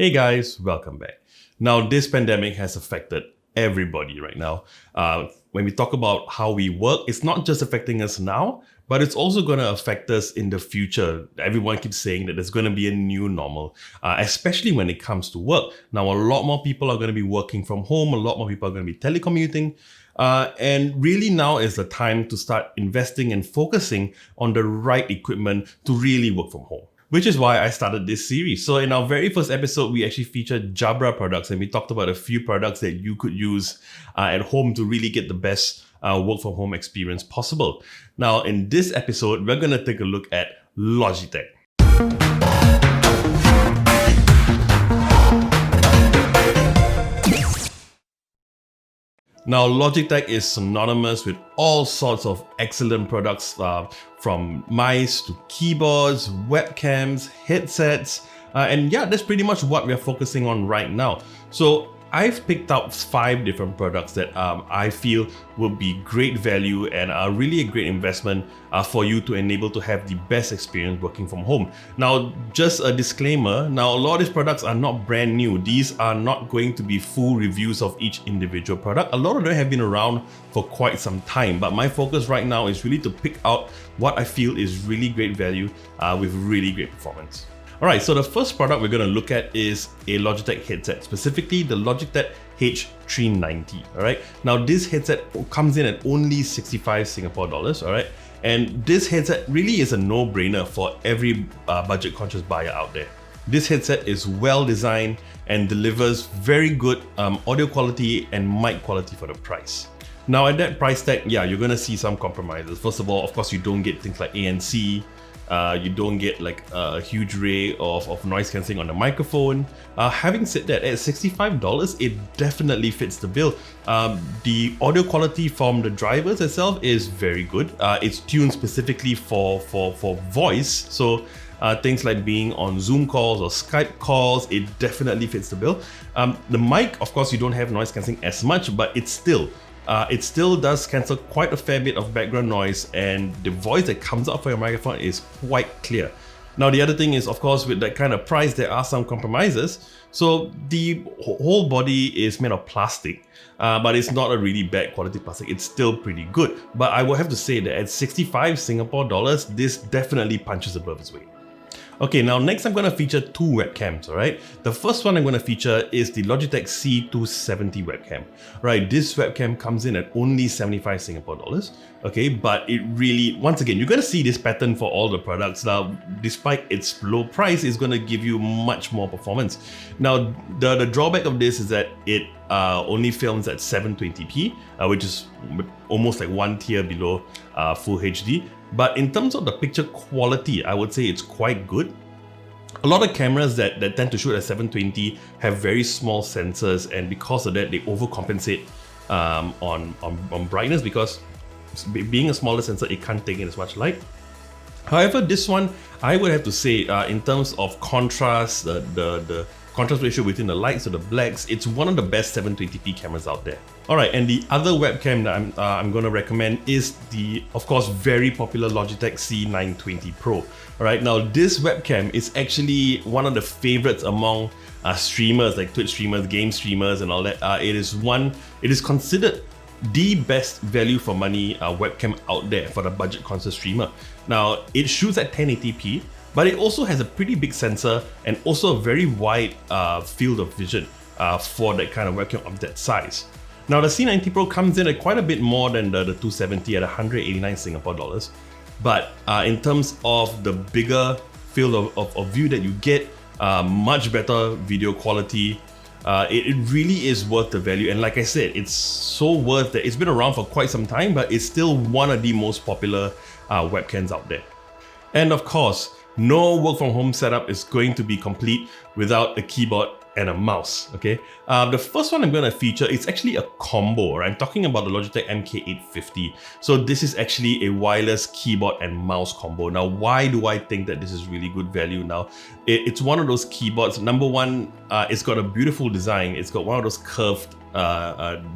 Hey guys, welcome back. Now, this pandemic has affected everybody right now. When we talk about how we work, it's not just affecting us now, but it's also going to affect us in the future. Everyone keeps saying that there's going to be a new normal, especially when it comes to work. Now, a lot more people are going to be working from home. A lot more people are going to be telecommuting. And really now is the time to start investing and focusing on the right equipment to really work from home. Which is why I started this series. So in our very first episode, we actually featured Jabra products and we talked about a few products that you could use at home to really get the best work from home experience possible. Now in this episode, we're going to take a look at Logitech. Now, Logitech is synonymous with all sorts of excellent products from mice to keyboards, webcams, headsets, and yeah, that's pretty much what we're focusing on right now. So I've picked out 5 different products that I feel will be great value and are really a great investment for you to enable to have the best experience working from home. Now, just a disclaimer, now a lot of these products are not brand new. These are not going to be full reviews of each individual product. A lot of them have been around for quite some time, but my focus right now is really to pick out what I feel is really great value with really great performance. Alright, so the first product we're going to look at is a Logitech headset, specifically the Logitech H390. Alright, now this headset comes in at only 65 Singapore dollars. Alright, and this headset really is a no-brainer for every budget-conscious buyer out there. This headset is well designed and delivers very good audio quality and mic quality for the price. Now at that price tag, yeah, you're going to see some compromises. First of all, of course, you don't get things like ANC. You don't get like a huge array of noise cancelling on the microphone. Having said that, at $65, it definitely fits the bill. The audio quality from the drivers itself is very good. It's tuned specifically for voice. So things like being on Zoom calls or Skype calls, it definitely fits the bill. The mic, of course, you don't have noise cancelling as much, but it still does cancel quite a fair bit of background noise, and the voice that comes out from your microphone is quite clear. Now, the other thing is, of course, with that kind of price, there are some compromises. So the whole body is made of plastic, but it's not a really bad quality plastic. It's still pretty good. But I will have to say that at 65 Singapore dollars, this definitely punches above its weight. Okay, now next I'm going to feature 2 webcams, alright? The first one I'm going to feature is the Logitech C270 webcam. Right, this webcam comes in at only 75 Singapore dollars, okay? But it really, once again, you're going to see this pattern for all the products. Now, despite its low price, it's going to give you much more performance. Now, the drawback of this is that it only films at 720p, which is almost like one tier below Full HD. But in terms of the picture quality, I would say it's quite good. A lot of cameras that tend to shoot at 720 have very small sensors, and because of that, they overcompensate on brightness, because being a smaller sensor, it can't take in as much light. However, this one, I would have to say, in terms of contrast, the contrast ratio between the lights or the blacks, it's one of the best 720p cameras out there. Alright, and the other webcam that I'm going to recommend is the, of course, very popular Logitech C920 Pro. Alright, now this webcam is actually one of the favorites among streamers, like Twitch streamers, game streamers and all that. It is considered the best value for money webcam out there for the budget-conscious streamer. Now, it shoots at 1080p, but it also has a pretty big sensor and also a very wide field of vision for that kind of webcam of that size. Now, the C90 Pro comes in at quite a bit more than the 270 at 189 Singapore dollars. But in terms of the bigger field of view that you get, much better video quality, it really is worth the value. And like I said, it's so worth that it's been around for quite some time, but it's still one of the most popular webcams out there. And of course, no work from home setup is going to be complete without a keyboard and a mouse, okay? The first one I'm going to feature is actually a combo, right? I'm talking about the Logitech MK850. So this is actually a wireless keyboard and mouse combo. Now, why do I think that this is really good value? Now, it's one of those keyboards. Number one, it's got a beautiful design. It's got one of those curved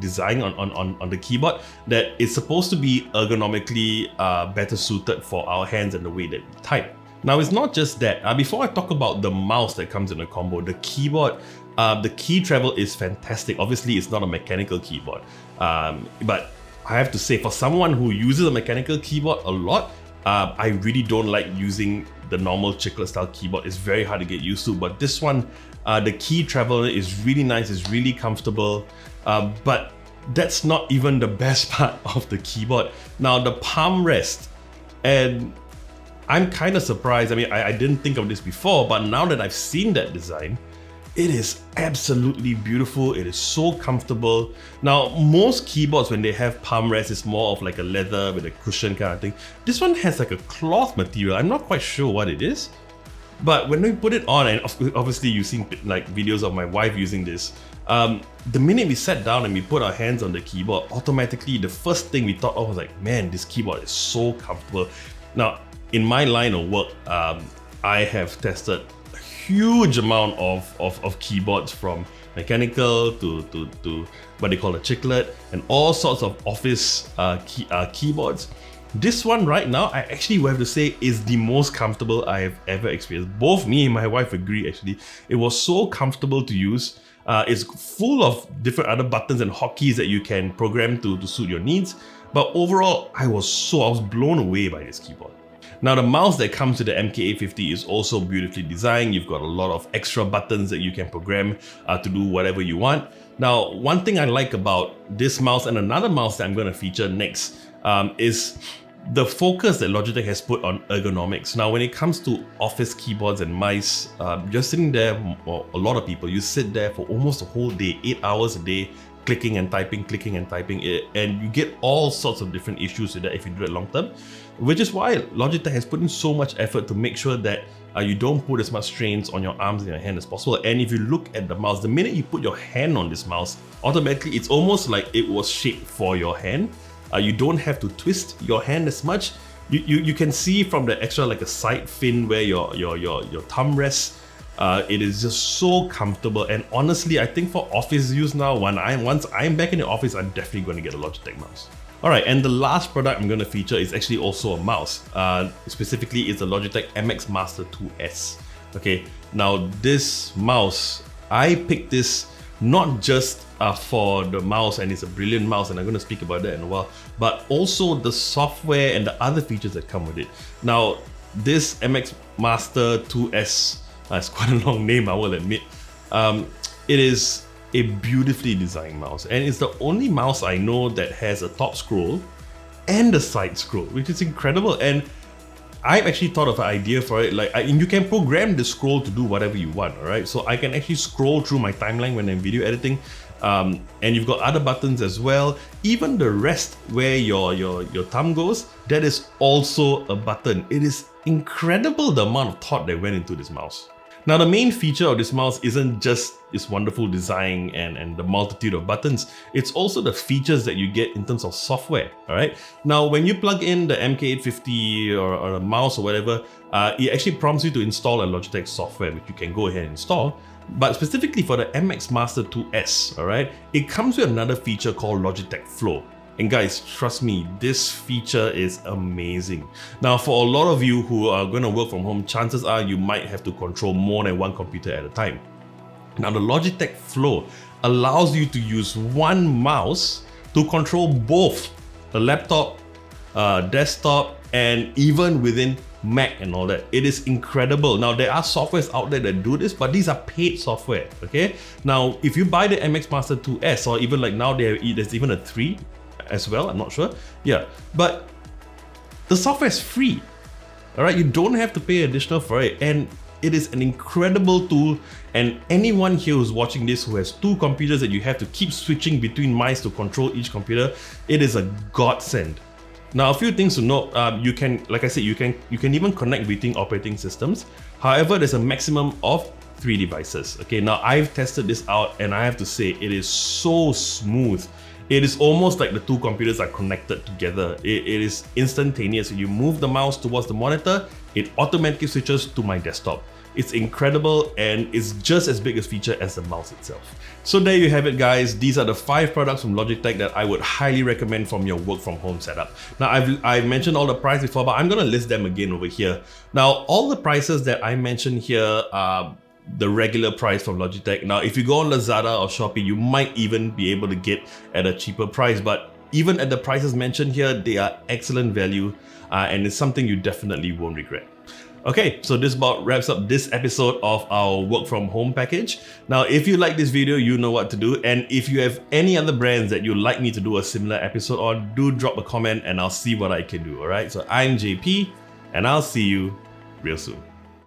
design on the keyboard that is supposed to be ergonomically better suited for our hands and the way that we type. Now, it's not just that. Before I talk about the mouse that comes in a combo, the keyboard, the key travel is fantastic. Obviously, it's not a mechanical keyboard, but I have to say, for someone who uses a mechanical keyboard a lot, I really don't like using the normal chiclet style keyboard. It's very hard to get used to, but this one, the key travel is really nice, it's really comfortable, but that's not even the best part of the keyboard. Now, the palm rest, and I'm kind of surprised. I mean, I didn't think of this before, but now that I've seen that design, it is absolutely beautiful. It is so comfortable. Now, most keyboards, when they have palm rest, it's more of like a leather with a cushion kind of thing. This one has like a cloth material. I'm not quite sure what it is, but when we put it on, and obviously you've seen like videos of my wife using this, the minute we sat down and we put our hands on the keyboard, automatically the first thing we thought of was like, man, this keyboard is so comfortable. Now, in my line of work, I have tested huge amount of keyboards, from mechanical to what they call a chiclet, and all sorts of office keyboards. This one right now, I actually will have to say, is the most comfortable I have ever experienced. Both me and my wife agree, actually. It was so comfortable to use. It's full of different other buttons and hotkeys that you can program to suit your needs. But overall, I was blown away by this keyboard. Now, the mouse that comes with the MK850 is also beautifully designed. You've got a lot of extra buttons that you can program to do whatever you want. Now, one thing I like about this mouse and another mouse that I'm going to feature next is the focus that Logitech has put on ergonomics. Now, when it comes to office keyboards and mice, you're sitting there, or a lot of people, you sit there for almost a whole day, 8 hours a day, clicking and typing, and you get all sorts of different issues with that if you do it long term, which is why Logitech has put in so much effort to make sure that you don't put as much strains on your arms and your hand as possible. And if you look at the mouse, the minute you put your hand on this mouse, automatically it's almost like it was shaped for your hand. You don't have to twist your hand as much. You can see from the extra, like a side fin where your thumb rests. It is just so comfortable, and honestly, I think for office use now, once I'm back in the office, I'm definitely going to get a Logitech mouse. Alright, and the last product I'm going to feature is actually also a mouse. Specifically, it's the Logitech MX Master 2S. Okay, now this mouse, I picked this not just for the mouse, and it's a brilliant mouse, and I'm going to speak about that in a while, but also the software and the other features that come with it. Now, this MX Master 2S, it's quite a long name, I will admit. It is a beautifully designed mouse, and it's the only mouse I know that has a top scroll and a side scroll, which is incredible. And I've actually thought of an idea for it. You can program the scroll to do whatever you want, alright? So I can actually scroll through my timeline when I'm video editing, and you've got other buttons as well. Even the rest where your thumb goes, that is also a button. It is incredible the amount of thought that went into this mouse. Now, the main feature of this mouse isn't just its wonderful design and the multitude of buttons, it's also the features that you get in terms of software, alright? Now, when you plug in the MK850 or a mouse or whatever, it actually prompts you to install a Logitech software, which you can go ahead and install. But specifically for the MX Master 2S, alright, it comes with another feature called Logitech Flow. And guys, trust me, this feature is amazing. Now, for a lot of you who are going to work from home, chances are you might have to control more than one computer at a time. Now, the Logitech Flow allows you to use one mouse to control both the laptop, desktop, and even within Mac and all that. It is incredible. Now, there are softwares out there that do this, but these are paid software, okay? Now, if you buy the MX Master 2S, or even like now there's even a 3 as well, I'm not sure. Yeah, but the software is free. Alright, you don't have to pay additional for it, and it is an incredible tool. And anyone here who's watching this who has 2 computers that you have to keep switching between mice to control each computer, it is a godsend. Now, a few things to note, you can, like I said, you can even connect between operating systems. However, there's a maximum of 3 devices. Okay, now I've tested this out, and I have to say it is so smooth. It is almost like the 2 computers are connected together. It is instantaneous. You move the mouse towards the monitor, it automatically switches to my desktop. It's incredible and it's just as big a feature as the mouse itself. So there you have it, guys. These are the 5 products from Logitech that I would highly recommend from your work from home setup. Now I've mentioned all the price before, but I'm gonna list them again over here. Now all the prices that I mentioned here are the regular price from Logitech. Now if you go on Lazada or Shopee, you might even be able to get at a cheaper price, but even at the prices mentioned here, they are excellent value and it's something you definitely won't regret. Okay, so this about wraps up this episode of our work from home package. Now, if you like this video, you know what to do. And if you have any other brands that you'd like me to do a similar episode on, do drop a comment and I'll see what I can do, all right? So I'm JP and I'll see you real soon.